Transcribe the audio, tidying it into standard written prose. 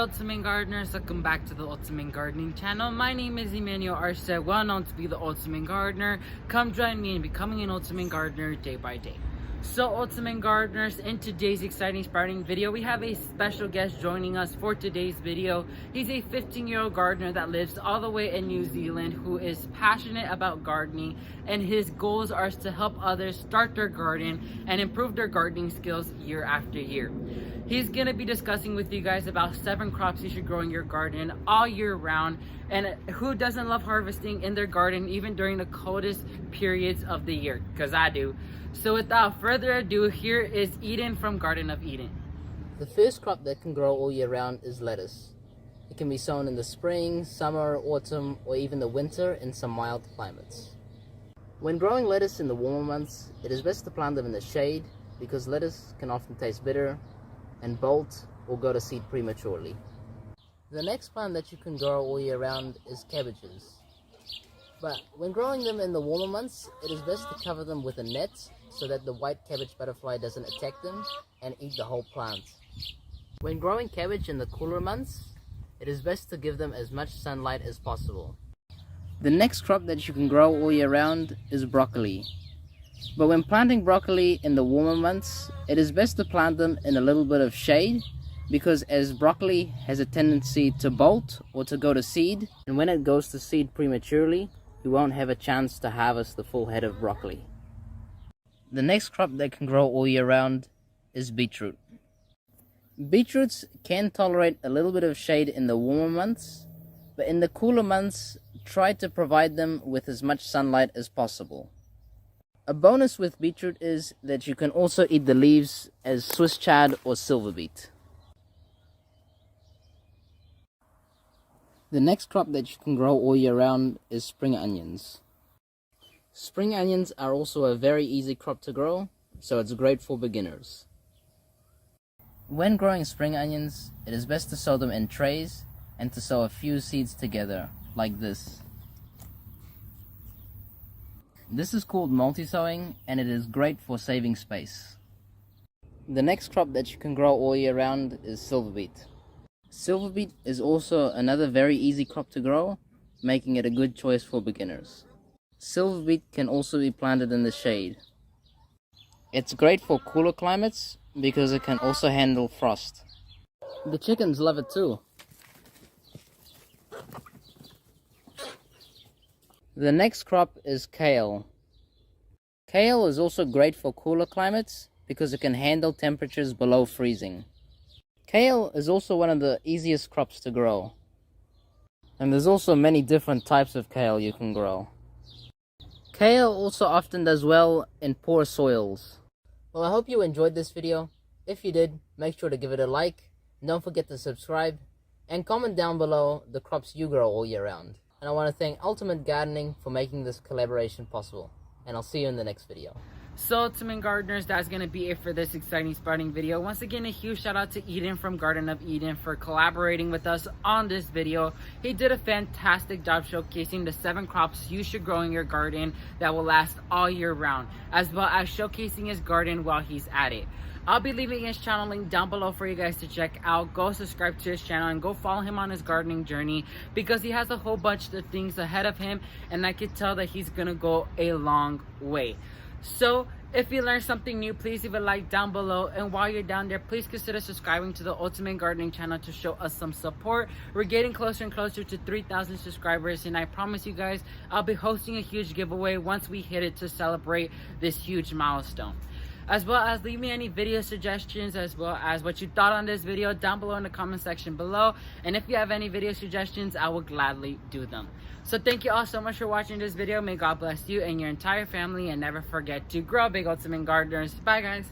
Ultimate Gardeners, welcome back to the Ultimate Gardening channel. My name is Emmanuel Arce, well known to be the Ultimate Gardener. Come join me in becoming an Ultimate Gardener day by day. So Ultimate Gardeners, in today's exciting sprouting video, we have a special guest joining us for today's video. He's a 15-year-old gardener that lives all the way in New Zealand who is passionate about gardening, and his goals are to help others start their garden and improve their gardening skills year after year. He's going to be discussing with you guys about 7 crops you should grow in your garden all year round, and who doesn't love harvesting in their garden even during the coldest periods of the year, because I do. So without further ado, here is Eden from Garden of Eden. The first crop that can grow all year round is lettuce. It can be sown in the spring, summer, autumn, or even the winter in some mild climates. When growing lettuce in the warmer months, it is best to plant them in the shade because lettuce can often taste bitter and bolt or go to seed prematurely. The next plant that you can grow all year round is cabbages. But when growing them in the warmer months, it is best to cover them with a net so that the white cabbage butterfly doesn't attack them and eat the whole plant. When growing cabbage in the cooler months, it is best to give them as much sunlight as possible. The next crop that you can grow all year round is broccoli. But when planting broccoli in the warmer months, it is best to plant them in a little bit of shade because as broccoli has a tendency to bolt or to go to seed, and when it goes to seed prematurely, you won't have a chance to harvest the full head of broccoli. The next crop that can grow all year round is beetroot. Beetroots can tolerate a little bit of shade in the warmer months, but in the cooler months, try to provide them with as much sunlight as possible. A bonus with beetroot is that you can also eat the leaves as Swiss chard or silverbeet. The next crop that you can grow all year round is spring onions. Spring onions are also a very easy crop to grow, so it's great for beginners. When growing spring onions, it is best to sow them in trays and to sow a few seeds together, like this. This is called multi-sowing, and it is great for saving space. The next crop that you can grow all year round is silverbeet. Silverbeet is also another very easy crop to grow, making it a good choice for beginners. Silverbeet can also be planted in the shade. It's great for cooler climates because it can also handle frost. The chickens love it too. The next crop is kale. Kale is also great for cooler climates because it can handle temperatures below freezing. Kale is also one of the easiest crops to grow. And there's also many different types of kale you can grow. Kale also often does well in poor soils. Well, I hope you enjoyed this video. If you did, make sure to give it a like. Don't forget to subscribe. And comment down below the crops you grow all year round. And I want to thank Ultimate Gardening for making this collaboration possible. And I'll see you in the next video. So Ultimate Gardeners, that's going to be it for this exciting sprouting video. Once again, a huge shout out to Eden from Garden of Eden for collaborating with us on this video. He did a fantastic job showcasing the 7 crops you should grow in your garden that will last all year round, as well as showcasing his garden while he's at it. I'll be leaving his channel link down below for you guys to check out. Go subscribe to his channel and go follow him on his gardening journey because he has a whole bunch of things ahead of him, and I can tell that he's gonna go a long way. So if you learned something new, please leave a like down below, and while you're down there, please consider subscribing to the Ultimate Gardening channel to show us some support. We're getting closer and closer to 3,000 subscribers, and I promise you guys I'll be hosting a huge giveaway once we hit it to celebrate this huge milestone. As well as leave me any video suggestions as well as what you thought on this video down below in the comment section below, and if you have any video suggestions, I will gladly do them. So thank you all so much for watching this video. May God bless you and your entire family, and never forget to grow big, Ultimate Gardeners. Bye guys.